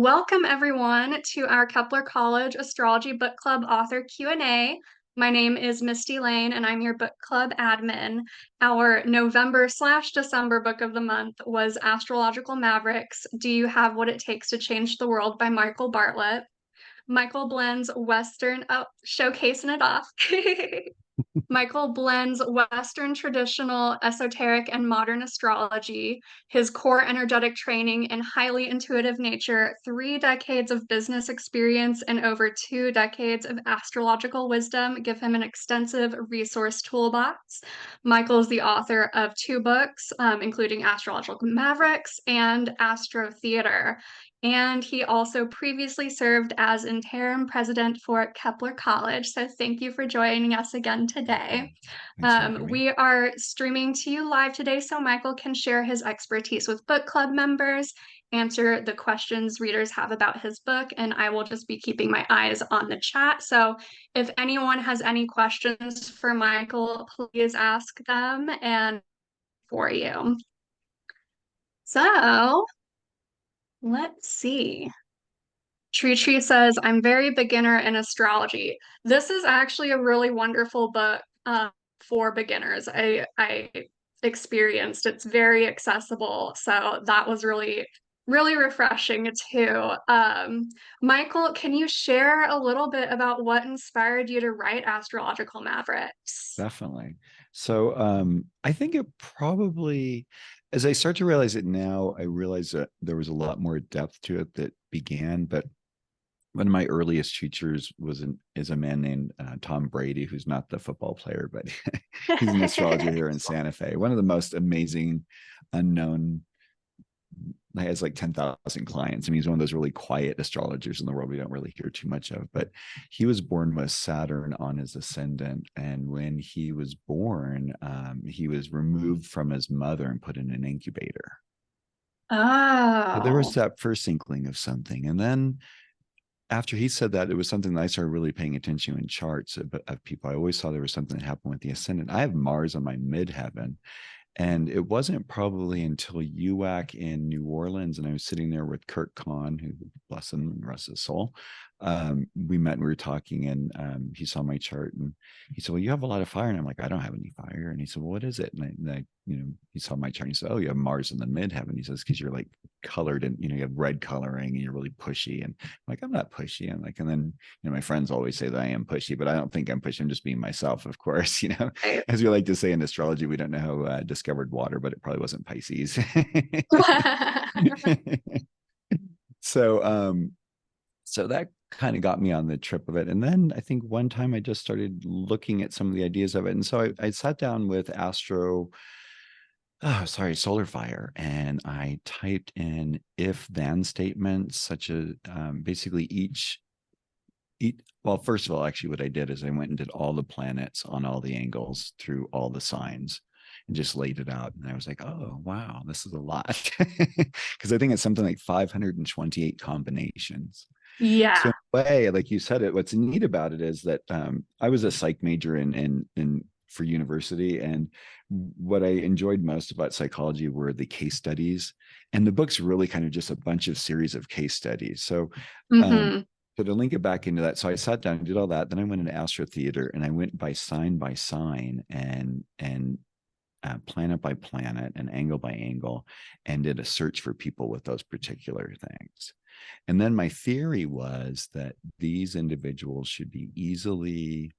Welcome everyone to our Kepler College Astrology Book Club author Q&A. My name is Misty Lane and I'm your book club admin. Our November/December book of the month was Astrological Mavericks. Do You Have What It Takes to Change the World by Michael Bartlett. Michael blends showcasing it off. Michael blends Western traditional, esoteric, and modern astrology, his core energetic training and highly intuitive nature, 3 decades of business experience, and over 2 decades of astrological wisdom give him an extensive resource toolbox. Michael is the author of 2 books, including Astrological Mavericks and Astro Theater. And he also previously served as interim president for Kepler College. So thank you for joining us again today. Thanks for having me. We are streaming to you live today so Michael can share his expertise with book club members, answer the questions readers have about his book, and I will just be keeping my eyes on the chat. So if anyone has any questions for Michael, please ask them and for you. So let's see. Tree says, I'm very beginner in astrology. This is actually a really wonderful book for beginners. I experienced it's very accessible. So that was really, really refreshing too. Michael, can you share a little bit about what inspired you to write Astrological Mavericks? Definitely. So I think it probably, as I start to realize it now, I realize that there was a lot more depth to it that began. But one of my earliest teachers is a man named Tom Brady, who's not the football player, but he's an astrologer here in Santa Fe. One of the most amazing unknown. He has like 10,000 clients. I mean, he's one of those really quiet astrologers in the world we don't really hear too much of. But he was born with Saturn on his ascendant. And when he was born, he was removed from his mother and put in an incubator. So there was Oh, that first inkling of something. And then after he said that, it was something that I started really paying attention in charts of people. I always saw there was something that happened with the ascendant. I have Mars on my midheaven. And it wasn't probably until UAC in New Orleans, and I was sitting there with Kurt Kahn, who bless him and rest his soul. We met and we were talking, and he saw my chart and he said, "Well, you have a lot of fire." And I'm like, "I don't have any fire." And he said, "Well, what is it?" And I he saw my chart and he said, "Oh, you have Mars in the midheaven." He says, "Because you're like colored and you have red coloring and you're really pushy." And I'm like, "I'm not pushy." I'm like, and then my friends always say that I am pushy, but I don't think I'm pushy. I'm just being myself, of course. right. As we like to say in astrology, we don't know who discovered water, but it probably wasn't Pisces. so so that kind of got me on the trip of it. And then I think one time I just started looking at some of the ideas of it. And so I sat down with Solar Fire, and I typed in if then statements such as basically well, first of all, actually what I did is I went and did all the planets on all the angles through all the signs and just laid it out. And I was like, oh, wow, this is a lot. Because I think it's something like 528 combinations. So Yeah. in a way, like you said, what's neat about it is that I was a psych major in for university, and what I enjoyed most about psychology were the case studies, and the book's really kind of just a bunch of series of case studies. So, um, Hmm. so to link it back into that, so I sat down and did all that. Then I went into Astro Theater, and I went by sign and planet by planet and angle by angle, and did a search for people with those particular things. And then my theory was that these individuals should be easily,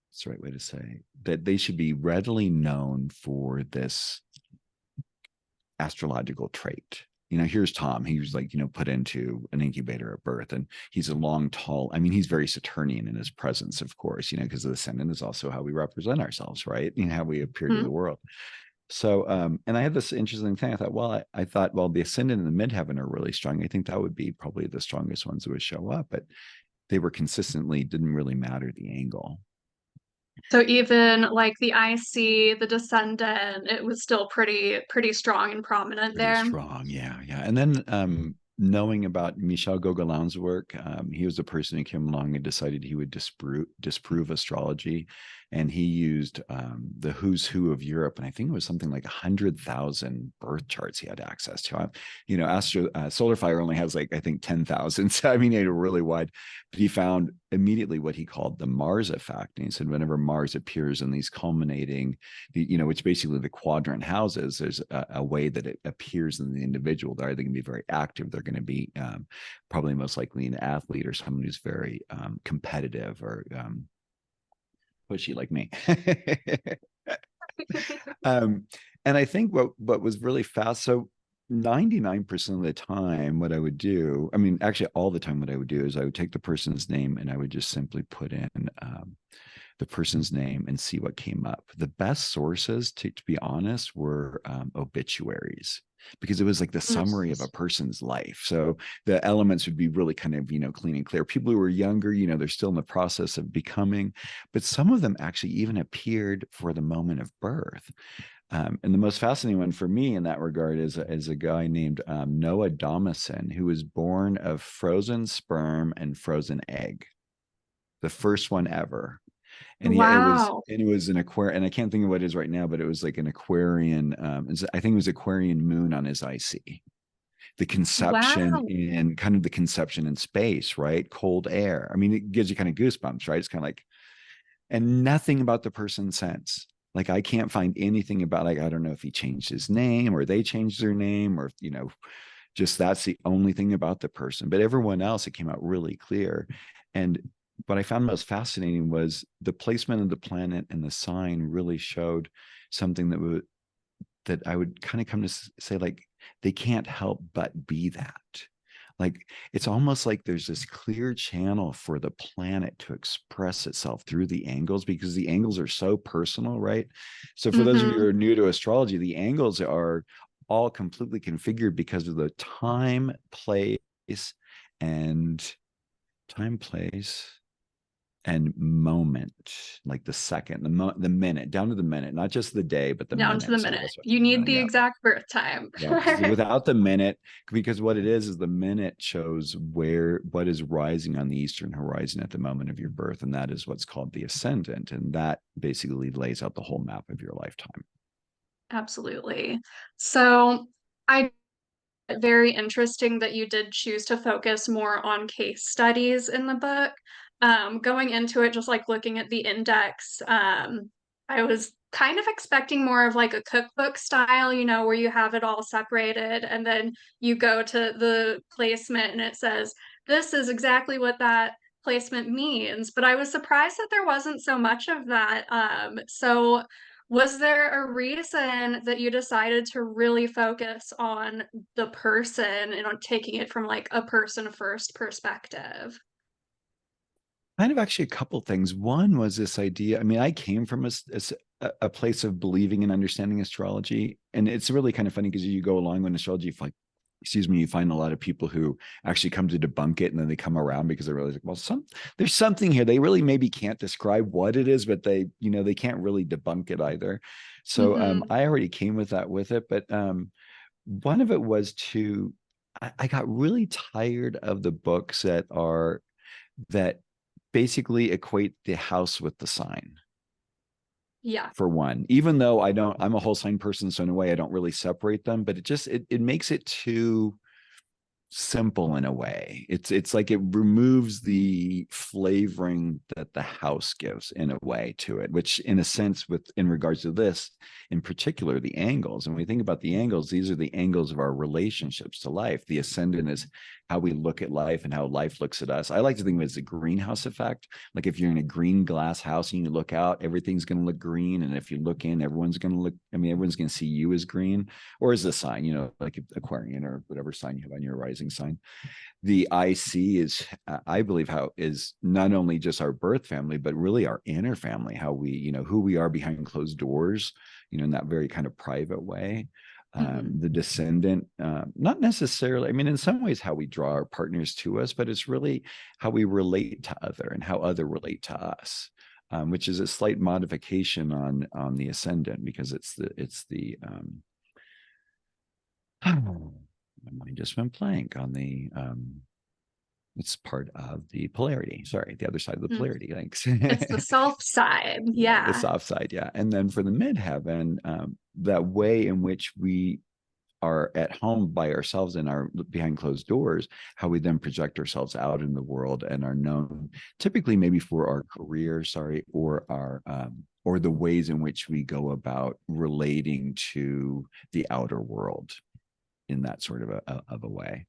what's the right way to say, that they should be readily known for this astrological trait. Here's Tom. He was like, put into an incubator at birth, and he's a long, tall. I mean, he's very Saturnian in his presence, of course, because the ascendant is also how we represent ourselves, right? How we appear to the world. So, and I had this interesting thing. I thought, well, the ascendant and the midheaven are really strong. I think that would be probably the strongest ones that would show up, but they were consistently, didn't really matter the angle. So even like the IC, the Descendant, it was still pretty strong and prominent Pretty there. strong. Yeah. Yeah. And then, knowing about Michel Gauguin's work, he was the person who came along and decided he would disprove astrology and he used the who's who of Europe, and I think it was something like 100,000 birth charts he had access to. Solar Fire only has like I think 10,000, so I mean, he had a really wide. But he found immediately what he called the Mars effect, and he said whenever Mars appears in these culminating, which basically the quadrant houses, there's a way that it appears in the individual. They're either going to be very active, they're going to be probably most likely an athlete or someone who's very competitive or pushy like me. um, and I think what was really fast. So 99% of the time, what I would do, I mean, actually all the time, what I would do is I would take the person's name and I would just simply put in the person's name and see what came up. The best sources, to be honest, were obituaries, because it was like the summary of a person's life. So the elements would be really kind of, clean and clear. People who were younger, they're still in the process of becoming, but some of them actually even appeared for the moment of birth. And the most fascinating one for me in that regard is a guy named Noah Domison, who was born of frozen sperm and frozen egg, the first one ever. And Wow. it was an Aquarian, and I can't think of what it is right now, but it was like an Aquarian. I think it was Aquarian moon on his IC. The conception Wow. in kind of the conception in space, right? Cold air. I mean, it gives you kind of goosebumps, right? It's kind of like, and nothing about the person since. Like I can't find anything about, like, I don't know if he changed his name or they changed their name, or just that's the only thing about the person. But everyone else, it came out really clear. And what I found most fascinating was the placement of the planet and the sign really showed something that I would kind of come to say, like, they can't help but be that. Like, it's almost like there's this clear channel for the planet to express itself through the angles, because the angles are so personal, right? So for those of you who are new to astrology, the angles are all completely configured because of the place, and place and moment, like the second, the minute, down to the minute, not just the day, but the Down to the minute. So minute. that's what, You need the yeah. exact birth time. Yeah, because without the minute, because what it is the minute shows what is rising on the eastern horizon at the moment of your birth, and that is what's called the ascendant, and that basically lays out the whole map of your lifetime. Absolutely. So I very interesting that you did choose to focus more on case studies in the book. Going into it, just like looking at the index, I was kind of expecting more of like a cookbook style, where you have it all separated and then you go to the placement and it says, this is exactly what that placement means. But I was surprised that there wasn't so much of that. So was there a reason that you decided to really focus on the person and on taking it from like a person first perspective? Kind of actually a couple things. One was this idea. I mean, I came from a place of believing and understanding astrology, and it's really kind of funny because you go along with astrology, you find a lot of people who actually come to debunk it, and then they come around because they realize, like, well, there's something here. They really maybe can't describe what it is, but they can't really debunk it either. So Mm-hmm. I already came with it, but one of it was I got really tired of the books that basically equate the house with the sign, Yeah. for one, even though I'm a whole sign person, so in a way I don't really separate them, but it makes it too simple in a way. It's like it removes the flavoring that the house gives in a way to it, which in a sense, in regards to this in particular, the angles. And when we think about the angles, these are the angles of our relationships to life. The ascendant is how we look at life and how life looks at us. I like to think of it as a greenhouse effect. Like if you're in a green glass house and you look out, everything's going to look green. And if you look in, everyone's going to see you as green, or as a sign, like Aquarian or whatever sign you have on your rising sign. The IC is, I believe, how is not only just our birth family, but really our inner family, how we, who we are behind closed doors, in that very kind of private way. Mm-hmm. The descendant, not necessarily, I mean, in some ways, how we draw our partners to us, but it's really how we relate to other and how other relate to us. Which is a slight modification on the ascendant, because it's the my mind just went blank on the It's part of the polarity. Sorry, the other side of the Mm, polarity. Thanks. it's the self side. Yeah, the Yeah. soft side. Yeah. And then for the midheaven, that way in which we are at home by ourselves and are behind closed doors, how we then project ourselves out in the world and are known typically maybe for our career, sorry, or the ways in which we go about relating to the outer world in that sort of a way.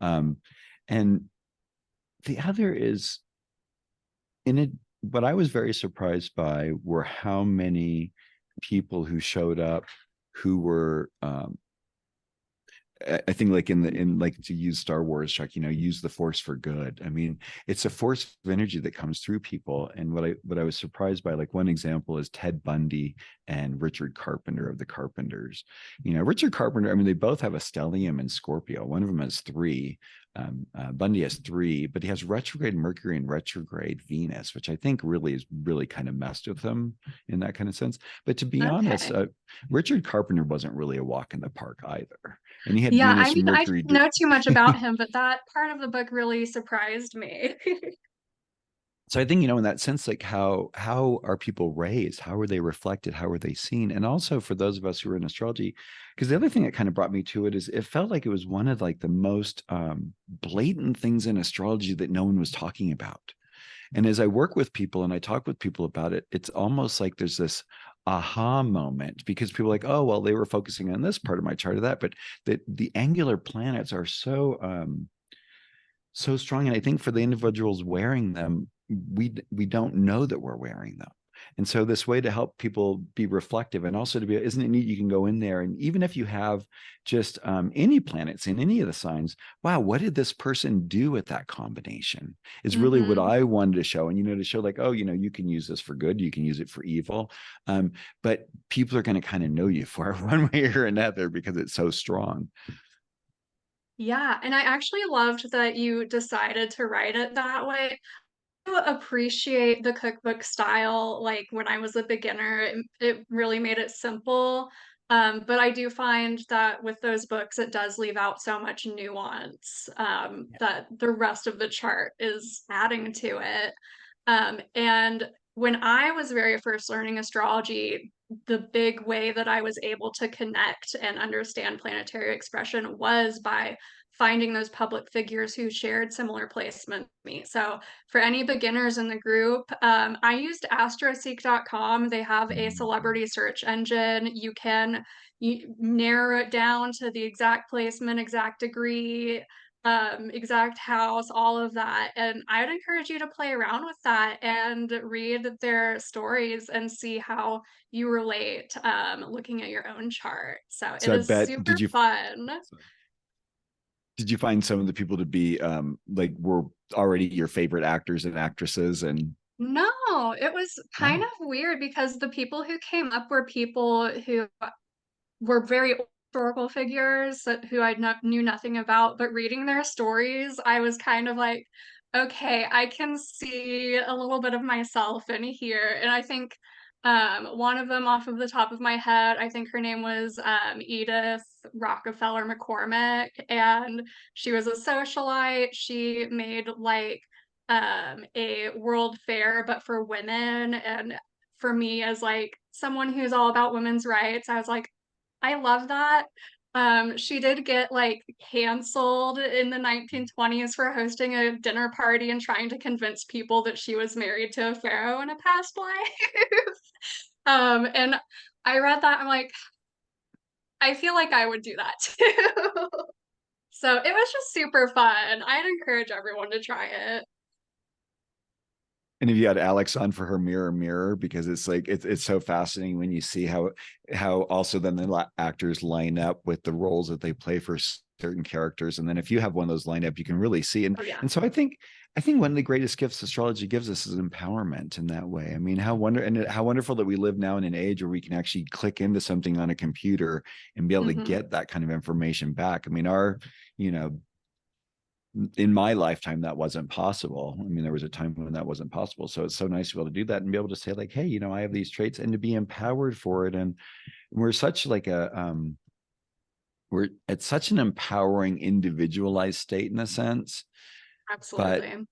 Um, and the other is in it, what I was very surprised by were how many people who showed up who were I think like in like to use Star Wars, Chuck, use the force for good. I mean, it's a force of energy that comes through people. And what I was surprised by, like one example is Ted Bundy and Richard Carpenter of the Carpenters. Richard Carpenter, I mean, they both have a stellium in Scorpio. One of them has three. Bundy has three, but he has retrograde Mercury and retrograde Venus, which I think really is really kind of messed with him in that kind of sense. But to be honest, Okay. Richard Carpenter wasn't really a walk in the park either. And he had Yeah, I Venus mean, I Mercury. didn't know too much about him, but that part of the book really surprised me. So I think, in that sense, like how are people raised? How are they reflected? How are they seen? And also for those of us who are in astrology, because the other thing that kind of brought me to it is it felt like it was one of like the most blatant things in astrology that no one was talking about. And as I work with people and I talk with people about it, it's almost like there's this aha moment because people are like, oh, well, they were focusing on this part of my chart or that, but the angular planets are so strong. And I think for the individuals wearing them, we don't know that we're wearing them. And so this way to help people be reflective and also to be, isn't it neat? You can go in there and even if you have just any planets in any of the signs, wow, what did this person do with that combination? Is really what Hmm. I wanted to show. And to show like, oh, you can use this for good, you can use it for evil. But people are going to kind of know you for it one way or another because it's so strong. Yeah, and I actually loved that you decided to write it that way. Appreciate the cookbook style. Like when I was a beginner, it really made it simple. But I do find that with those books, it does leave out so much nuance that the rest of the chart is adding to it. And when I was very first learning astrology, the big way that I was able to connect and understand planetary expression was by finding those public figures who shared similar placement to me. So for any beginners in the group, I used astroseek.com. They have a celebrity search engine. You narrow it down to the exact placement, exact degree, exact house, all of that. And I'd encourage you to play around with that and read their stories and see how you relate looking at your own chart. So it So I is bet, super fun. did you find some of the people to be like were already your favorite actors and actresses and No, it was kind no? of weird because the people who came up were people who were very historical figures who knew nothing about, but reading their stories, I was kind of like, okay, I can see a little bit of myself in here. And I think one of them off of the top of my head, I think her name was Edith Rockefeller McCormick, and she was a socialite. She made like a world fair, but for women. And for me, as like someone who's all about women's rights, I was like, I love that. She did get like canceled in the 1920s for hosting a dinner party and trying to convince people that she was married to a pharaoh in a past life. And I read that, I'm like, I feel like I would do that too. So it was just super fun. I'd encourage everyone to try it. And if you had Alex on for her mirror mirror, because it's like it's so fascinating when you see how also then the actors line up with the roles that they play for certain characters, and then if you have one of those lined up, you can really see. And Oh yeah. and so I think one of the greatest gifts astrology gives us is empowerment in that way. I mean, how wonderful that we live now in an age where we can actually click into something on a computer and be able to Hmm. get that kind of information back. I mean, you know in my lifetime that wasn't possible. I mean, there was a time when that wasn't possible, so it's so nice to be able to do that and be able to say like, hey, I have these traits and to be empowered for it. And we're such like we're at such an empowering individualized state in a sense But Absolutely.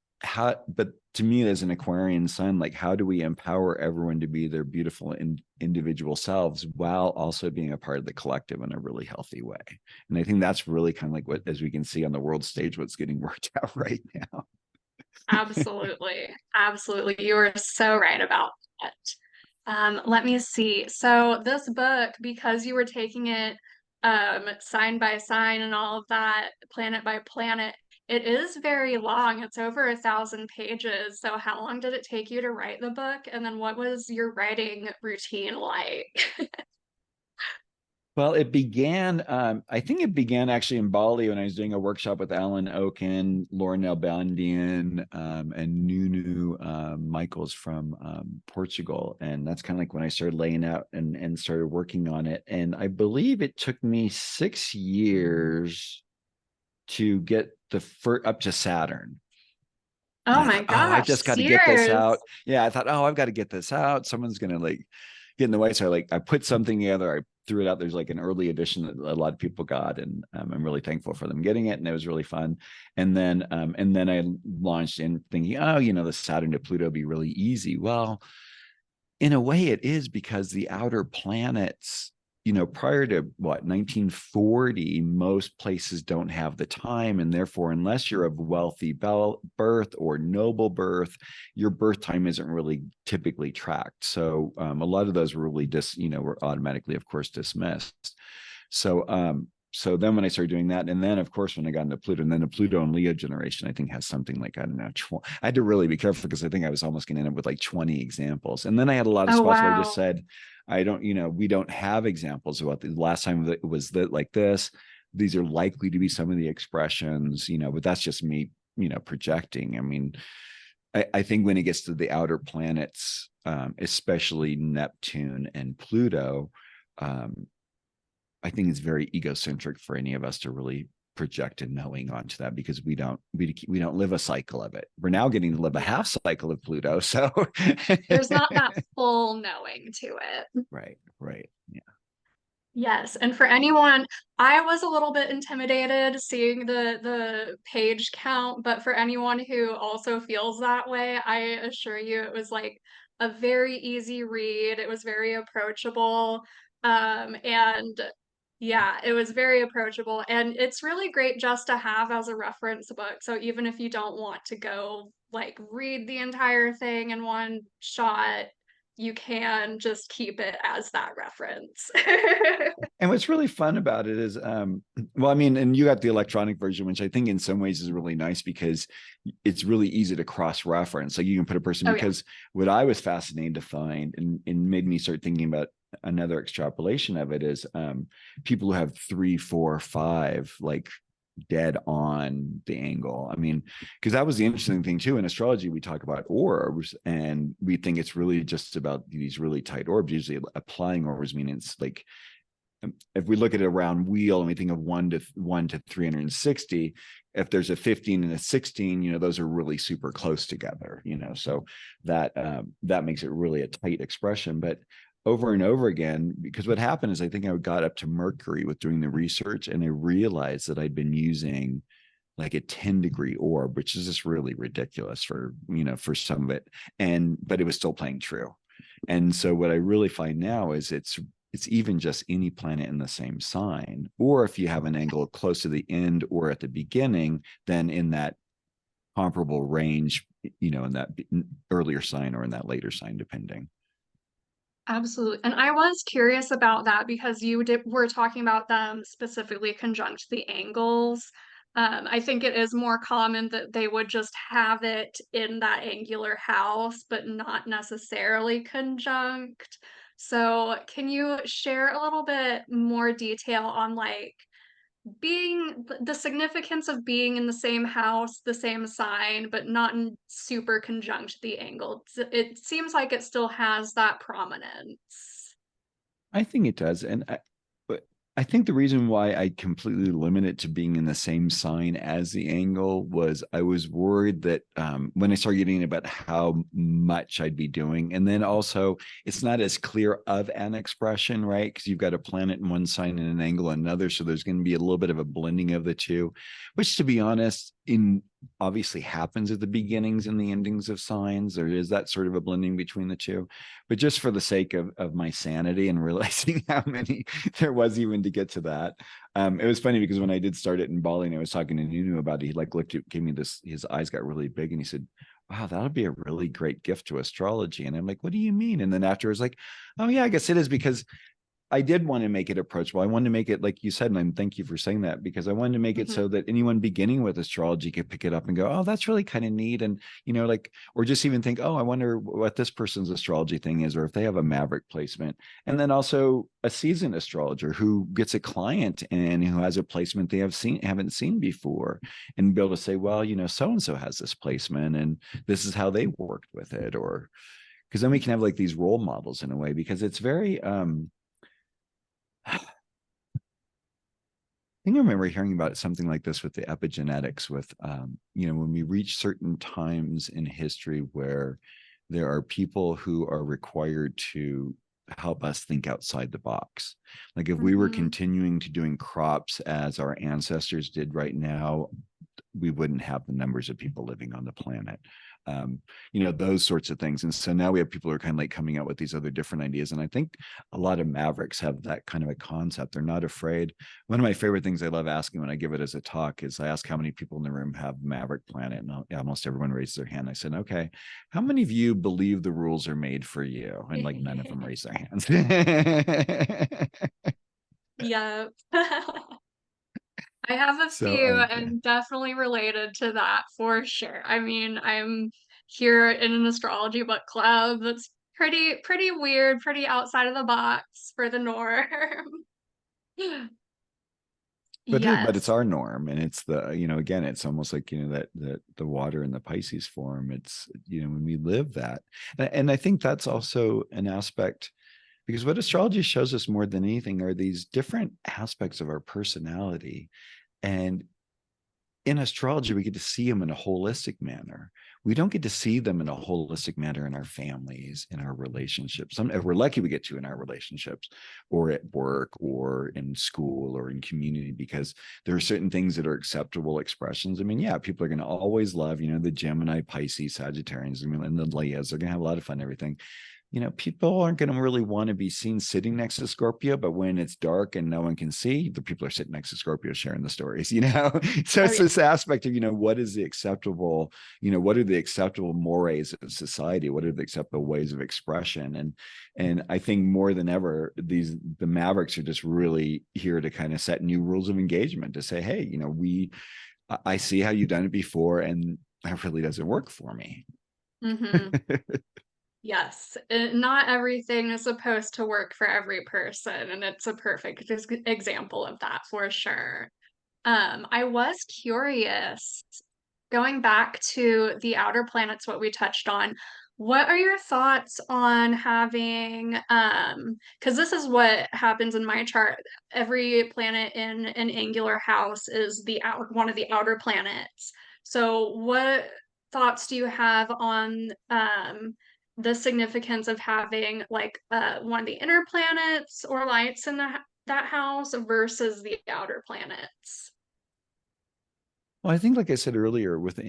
but to me, as an Aquarian sun, like, how do we empower everyone to be their beautiful individual selves while also being a part of the collective in a really healthy way? And I think that's really kind of like what, as we can see on the world stage, what's getting worked out right now. Absolutely. Absolutely. You are so right about that. Let me see. So this book, because you were taking it sign by sign and all of that, planet by planet, it is very long. It's over 1,000 pages. So how long did it take you to write the book? And then what was your writing routine like? Well, it began, I think it began actually in Bali when I was doing a workshop with Alan Oken, Lauren Nalbandian, and Nunu Michaels from Portugal. And that's kind of like when I started laying out and started working on it. And I believe it took me 6 years to get the first up to Saturn. And Oh I my thought, oh, I just gosh, got to get this out. years. Yeah, I thought, oh, I've got to get this out. Someone's gonna like get in the way. So I put something together. I threw it out. There's like an early edition that a lot of people got, and I'm really thankful for them getting it. And it was really fun. And then I launched in thinking, oh, the Saturn to Pluto be really easy. Well, in a way it is, because the outer planets, prior to what, 1940, most places don't have the time, and therefore, unless you're of wealthy birth or noble birth, your birth time isn't really typically tracked. So a lot of those were really were automatically, of course, dismissed. So then when I started doing that, and then of course when I got into Pluto, and then the Pluto and Leo generation, I think has something like, I don't know, I had to really be careful because I think I was almost going to end up with like 20 examples. And then I had a lot of Oh, spots where I just wow. said, I don't, we don't have examples about the last time it was that like this. These are likely to be some of the expressions, but that's just me, projecting. I mean, I think when it gets to the outer planets, especially Neptune and Pluto, um, I think it's very egocentric for any of us to really project a knowing onto that, because we don't live a cycle of it. We're now getting to live a Yeah. half cycle of Pluto. So There's not that full knowing to it. right. Yeah. Yes, and for anyone, I was a little bit intimidated seeing the page count, but for anyone who also feels that way, I assure you it was like a very easy read. It was very approachable. And yeah, it was very approachable, and it's really great just to have as a reference book. So even if you don't want to go like read the entire thing in one shot, you can just keep it as that reference. And what's really fun about it is, well, I mean, and you got the electronic version, which I think in some ways is really nice because it's really easy to cross reference. Like you can put a person, Oh yeah. because what I was fascinated to find, and made me start thinking about another extrapolation of it, is people who have 3, 4, 5, like dead on the angle. I mean, because that was the interesting thing too. In astrology, we talk about orbs, and we think it's really just about these really tight orbs. Usually, applying orbs mean it's like, if we look at a round wheel and we think of 1 to 360, if there's a 15 and a 16, those are really super close together, so that makes it really a tight expression. But over and over again, because what happened is, I think I got up to Mercury with doing the research, and I realized that I'd been using like a 10-degree orb, which is just really ridiculous for some of it, but it was still playing true. And so what I really find now is it's even just any planet in the same sign, or if you have an angle close to the end or at the beginning, then in that comparable range, in that earlier sign or in that later sign, depending. Absolutely. And I was curious about that because were talking about them specifically conjunct the angles. I think it is more common that they would just have it in that angular house, but not necessarily conjunct. So, can you share a little bit more detail on like being the significance of being in the same house, the same sign, but not in super conjunct the angle? It seems like it still has that prominence. I think it does. But I think the reason why I completely limit it to being in the same sign as the angle was, I was worried that when I started getting about how much I'd be doing, and then also it's not as clear of an expression, right? Because you've got a planet in one sign and an angle in another. So there's going to be a little bit of a blending of the two, which, to be honest, in obviously happens at the beginnings and the endings of signs. There is that sort of a blending between the two. But just for the sake of my sanity and realizing how many there was even to get to that, it was funny because when I did start it in Bali and I was talking to Nunu about it, he like looked at, gave me this, his eyes got really big and he said, wow, that would be a really great gift to astrology. And I'm like, what do you mean? And then afterwards, like, oh yeah, I guess it is, because I did want to make it approachable. I wanted to make it, like you said, and thank you for saying that, because I wanted to make it Mhm. so that anyone beginning with astrology could pick it up and go, oh, that's really kind of neat. And, like, or just even think, oh, I wonder what this person's astrology thing is, or if they have a maverick placement. And then also a seasoned astrologer who gets a client and who has a placement they haven't seen before, and be able to say, well, so-and-so has this placement and this is how they worked with it. Or, because then we can have like these role models in a way, because it's very, I think I remember hearing about something like this with the epigenetics, with, when we reach certain times in history where there are people who are required to help us think outside the box. Like if we were Mhm. continuing to doing crops as our ancestors did right now, we wouldn't have the numbers of people living on the planet. Those sorts of things. And so now we have people who are kind of like coming out with these other different ideas. And I think a lot of Mavericks have that kind of a concept. They're not afraid. One of my favorite things I love asking when I give it as a talk is I ask how many people in the room have Maverick Planet, and almost everyone raises their hand. I said, okay, how many of you believe the rules are made for you? And like none of them raise their hands. Yep. I have a So few okay. and definitely related to that for sure. I mean, I'm here in an astrology book club that's pretty weird, pretty outside of the box for the norm. But it's Yes. our norm, and it's the, again, it's almost like, that the water in the Pisces form. It's, when we live that. And I think that's also an aspect, because what astrology shows us more than anything are these different aspects of our personality. And in astrology, we get to see them in a holistic manner. We don't get to see them in a holistic manner in our families, in our relationships. If we're lucky, we get to in our relationships, or at work, or in school, or in community, because there are certain things that are acceptable expressions. I mean, yeah, people are going to always love, the Gemini, Pisces, Sagittarians, I mean, and the Leos. They're going to have a lot of fun and everything. People aren't going to really want to be seen sitting next to Scorpio, but when it's dark and no one can see, the people are sitting next to Scorpio sharing the stories, So Oh it's yeah. this aspect of, what is the acceptable, what are the acceptable mores of society? What are the acceptable ways of expression? And I think more than ever, the Mavericks are just really here to kind of set new rules of engagement, to say, hey, I see how you've done it before, and that really doesn't work for me. Hmm. Yes. Not everything is supposed to work for every person, and it's a perfect example of that for sure. I was curious, going back to the outer planets, what we touched on, what are your thoughts on having, because this is what happens in my chart. Every planet in an angular house is one of the outer planets. So what thoughts do you have on the significance of having like one of the inner planets or lights in that house versus the outer planets? Well, I think, like I said earlier, if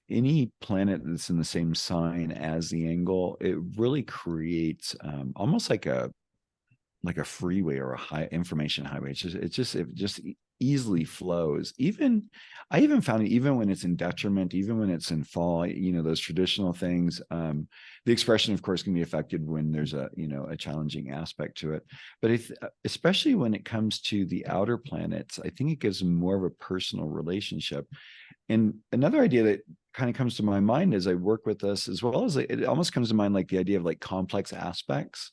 any planet that's in the same sign as the angle, it really creates almost like a freeway or a high information highway. It just easily flows. I even found it, even when it's in detriment, even when it's in fall, those traditional things, the expression of course can be affected when there's a challenging aspect to it. But especially when it comes to the outer planets, I think it gives more of a personal relationship. And another idea that kind of comes to my mind as I work with this, as well as it almost comes to mind, like the idea of like complex aspects,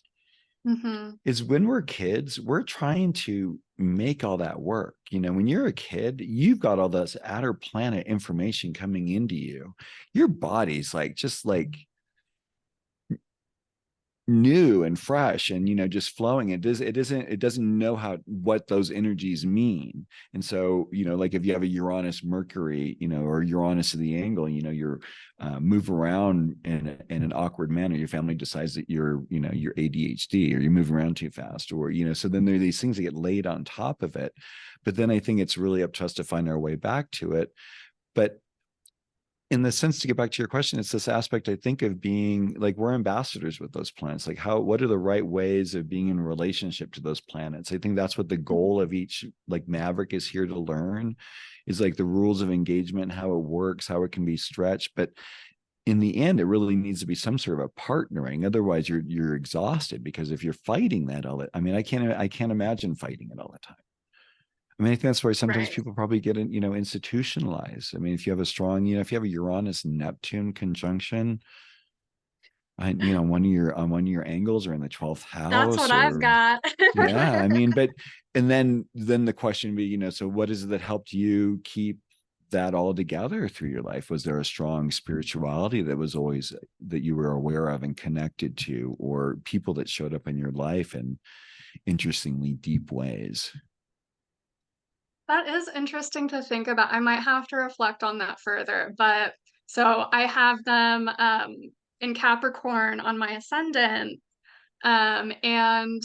Mm-hmm. is when we're kids, we're trying to make all that work. When you're a kid, you've got all this outer planet information coming into you. Your body's like just like new and fresh and just flowing. It doesn't know what those energies mean. And so like if you have a Uranus Mercury, or Uranus of the angle, you're move around in an awkward manner, your family decides that you're ADHD, or you move around too fast, or so then there are these things that get laid on top of it. But then I think it's really up to us to find our way back to it. But in the sense, to get back to your question, it's this aspect, I think, of being like, we're ambassadors with those planets. Like, what are the right ways of being in relationship to those planets? I think that's what the goal of each like maverick is here to learn, is like the rules of engagement, how it works, how it can be stretched. But in the end, it really needs to be some sort of a partnering. Otherwise, you're exhausted, because if you're fighting that all I mean, I can't imagine fighting it all the time. I mean, I think that's why sometimes Right. people probably get in, institutionalized. I mean, if you have a strong, if you have a Uranus Neptune conjunction, one of your angles, or in the 12th That's what house, I've or got. yeah, I mean, but and then the question would be, so what is it that helped you keep that all together through your life? Was there a strong spirituality that was always that you were aware of and connected to, or people that showed up in your life in interestingly deep ways? That is interesting to think about. I might have to reflect on that further. But so I have them in Capricorn on my ascendant. And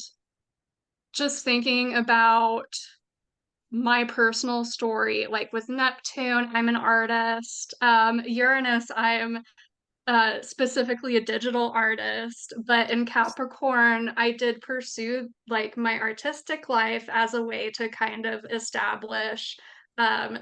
just thinking about my personal story, like with Neptune, I'm an artist. Uranus, I'm specifically a digital artist, but in Capricorn, I did pursue like my artistic life as a way to kind of establish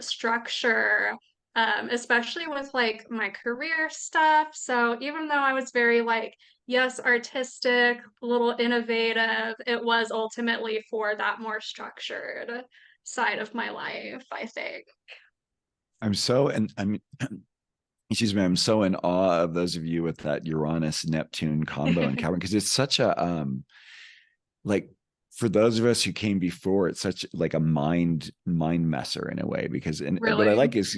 structure, especially with like my career stuff. So even though I was very like, yes, artistic, a little innovative, it was ultimately for that more structured side of my life, I think. And excuse me, I'm so in awe of those of you with that Uranus Neptune combo in Capricorn, because it's such a like, for those of us who came before, it's such like a mind messer in a way. Because, and what I Really. like is,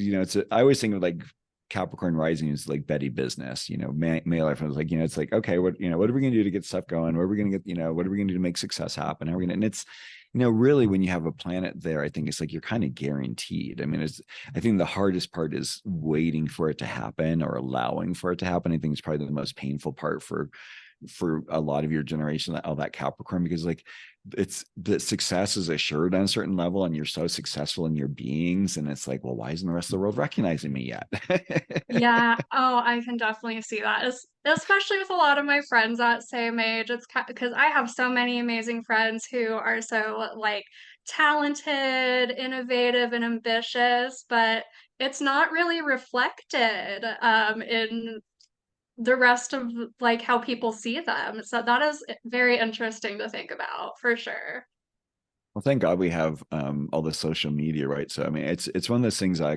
I always think of like Capricorn rising is like Betty business, male life. I was like, it's like, okay, what are we going to do to get stuff going? What are we going to get, what are we going to do to make success happen? How are we going to, and it's, really, when you have a planet there, I think it's like you're kind of guaranteed. I mean, I think the hardest part is waiting for it to happen, or allowing for it to happen. I think it's probably the most painful part for a lot of your generation, all that Capricorn, because like, it's that success is assured on a certain level, and you're so successful in your beings, and it's like, well, why isn't the rest of the world recognizing me yet? Yeah, oh, I can definitely see that. Especially with a lot of my friends that same age. It's because I have so many amazing friends who are so like talented, innovative, and ambitious, but it's not really reflected in the rest of like how people see them. So that is very interesting to think about for sure. Well, thank God we have all the social media, right? So I mean, it's one of those things I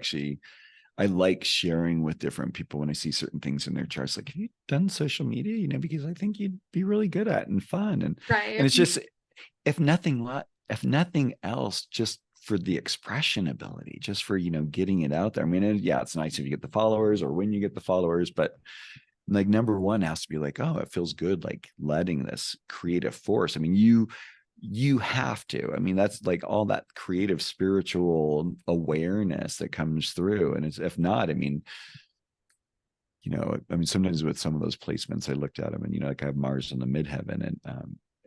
like sharing with different people when I see certain things in their charts. Like, have you done social media? Because I think you'd be really good at it and fun. And Right. it's just, if nothing else, just for the expression ability, just for getting it out there. I mean, yeah, it's nice if you get the followers, or when you get the followers, but like, number one has to be like, oh, it feels good, like letting this creative force. I mean, you have to. I mean, that's like all that creative spiritual awareness that comes through. And it's, if not, I mean, I mean, sometimes with some of those placements, I looked at them, and like, I have Mars in the midheaven,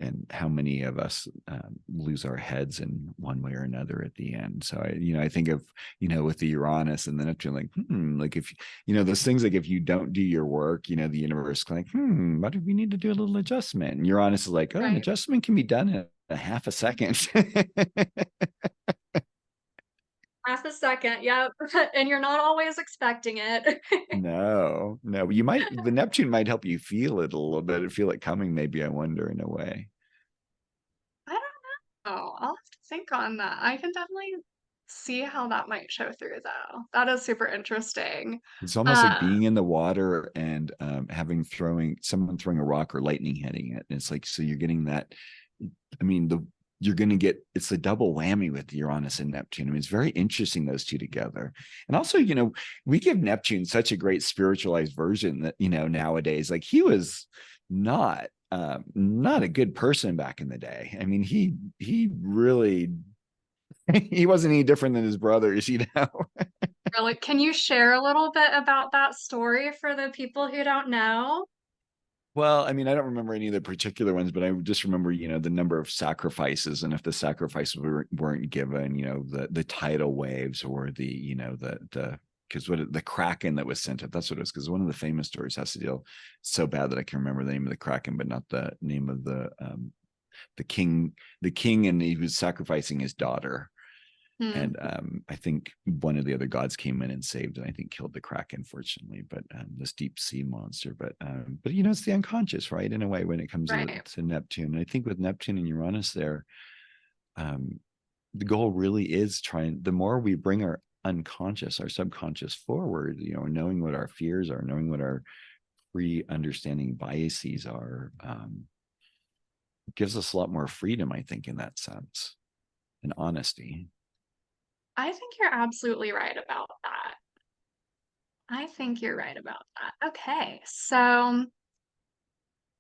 and how many of us lose our heads in one way or another at the end. So I think of, with the Uranus and then Neptune, like, like, if those things, like, if you don't do your work, the universe like, what if we need to do a little adjustment? And Uranus is like, oh, an Right. adjustment can be done in a half a second. Half a second, yep. And you're not always expecting it. No, no, the Neptune might help you feel it a little bit, feel it coming, maybe, I wonder, in a way. I don't know. I'll have to think on that. I can definitely see how that might show through, though. That is super interesting. It's almost like Uh, being in the water, and having someone throwing a rock, or lightning hitting it. And it's like, so you're getting that. I mean, you're going to get, it's the double whammy with Uranus and Neptune. I mean, it's very interesting, those two together. And also, we give Neptune such a great spiritualized version that, nowadays, like, he was not a good person back in the day. I mean, he really he wasn't any different than his brothers. really, can you share a little bit about that story for the people who don't know? Well, I mean, I don't remember any of the particular ones, but I just remember, the number of sacrifices, and if the sacrifices weren't given, the tidal waves, or the because what the Kraken that was sent up, that's what it was. Because one of the famous stories has to deal so bad that I can remember the name of the Kraken, but not the name of the king. The king, and he was sacrificing his daughter. And I think one of the other gods came in and saved, and I think killed the Kraken, fortunately. But this deep sea monster. But it's the unconscious, right? In a way, when it comes Right. to Neptune. And I think with Neptune and Uranus there, the goal really is trying. The more we bring our unconscious, our subconscious forward, knowing what our fears are, knowing what our pre-understanding biases are, gives us a lot more freedom, I think, in that sense, and honesty. I think you're absolutely right about that. I think you're right about that. Okay, so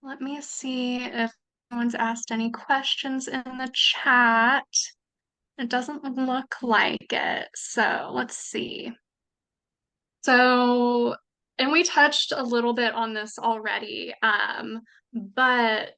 let me see if anyone's asked any questions in the chat. It doesn't look like it. So let's see. So, and we touched a little bit on this already, but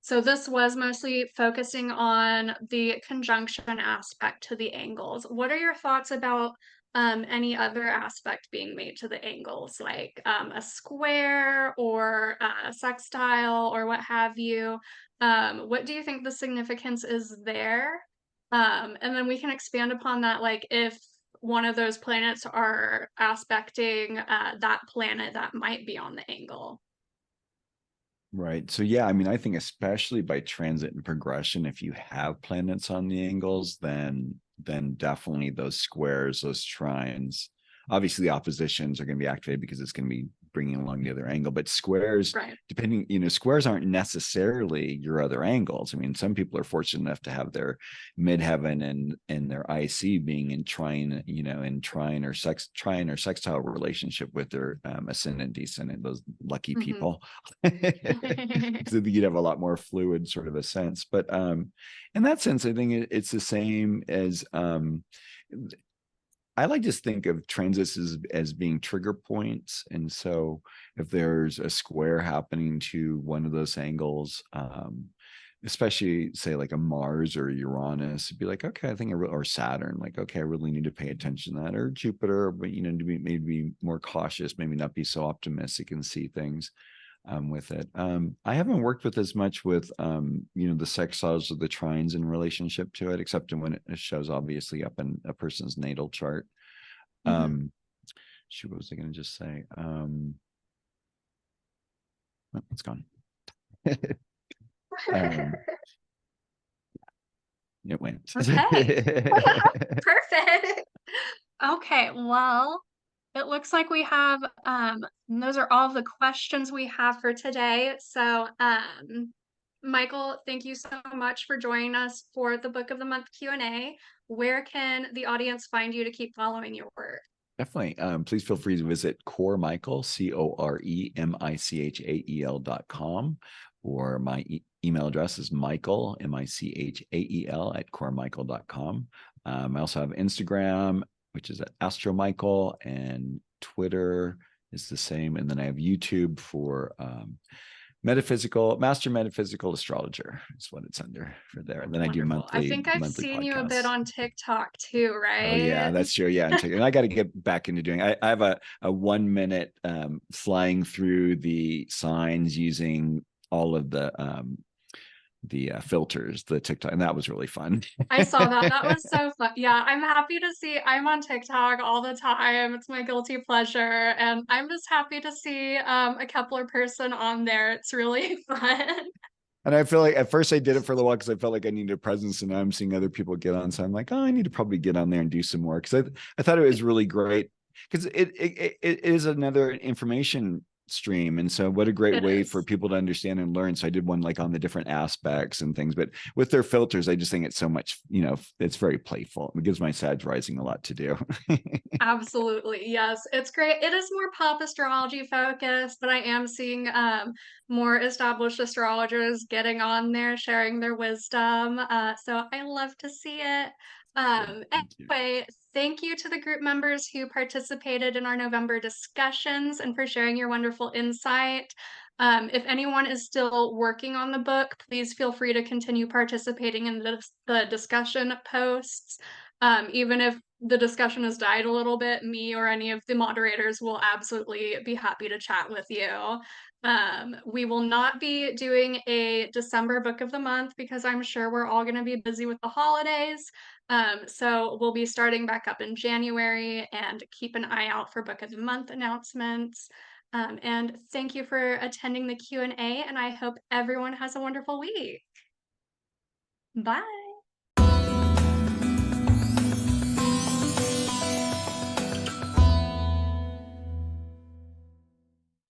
so this was mostly focusing on the conjunction aspect to the angles. What are your thoughts about any other aspect being made to the angles, like a square or a sextile or what have you? What do you think the significance is there? And then we can expand upon that, like if one of those planets are aspecting that planet that might be on the angle. Right. So yeah, I mean, I think especially by transit and progression, if you have planets on the angles, then definitely those squares, those trines. Obviously, the oppositions are going to be activated because it's going to be bringing along the other angle. But squares, Right. depending, squares aren't necessarily your other angles. I mean, some people are fortunate enough to have their midheaven and their IC being in trine, in trine or sextile relationship with their ascendant, descendant. Those lucky Mm-hmm. people. So you'd have a lot more fluid sort of a sense. But in that sense, I think it's the same as I like to think of transits as being trigger points. And so if there's a square happening to one of those angles, especially say like a Mars or Uranus, it'd be like, okay, I think or Saturn, like, okay, I really need to pay attention to that, or Jupiter, but to be maybe more cautious, maybe not be so optimistic and see things with it. I haven't worked with as much with the sextiles or the trines in relationship to it, except when it shows obviously up in a person's natal chart. Mm-hmm. Shoot, what was I going to just say? Oh, it's gone. um, it went. Okay. Perfect. Okay, well, it looks like we have those are all the questions we have for today. So Michael, thank you so much for joining us for the Book of the Month Q&A. Where can the audience find you to keep following your work? Definitely. Please feel free to visit Core Michael, CoreMichael.com, or my email address is Michael, Michael, at coremichael.com. I also have Instagram, which is at Astro Michael, and Twitter is the same. And then I have YouTube for master metaphysical astrologer is what it's under for there. And then I do Wonderful. I monthly think I've seen you a bit podcasts. on TikTok too, Oh yeah, right? that's true. Yeah, and I got to get back into doing. I have a 1 minute flying through the signs using all of the filters, the TikTok, and that was really fun. I saw that. That was so fun. Yeah, I'm happy to see. I'm on TikTok all the time. It's my guilty pleasure, and I'm just happy to see a Kepler person on there. It's really fun. And I feel like at first I did it for a little while because I felt like I needed a presence, and now I'm seeing other people get on. So I'm like, oh, I need to probably get on there and do some more because I thought it was really great because it is another information stream, and so what a great It way for is. people to understand and learn. So I did one like on the different aspects and things, but with their filters, I just think it's so much, it's very playful. It gives my Sag rising a lot to do. Absolutely. Yes, it's great. It is more pop astrology focused, but I am seeing more established astrologers getting on there, sharing their wisdom. So I love to see it. Good. Thank you. Anyway, thank you to the group members who participated in our November discussions and for sharing your wonderful insight. If anyone is still working on the book, please feel free to continue participating in the discussion posts. Even if the discussion has died a little bit, me or any of the moderators will absolutely be happy to chat with you. We will not be doing a December book of the month because I'm sure we're all going to be busy with the holidays. So we'll be starting back up in January and keep an eye out for book of the month announcements. And thank you for attending the Q&A, and I hope everyone has a wonderful week. Bye.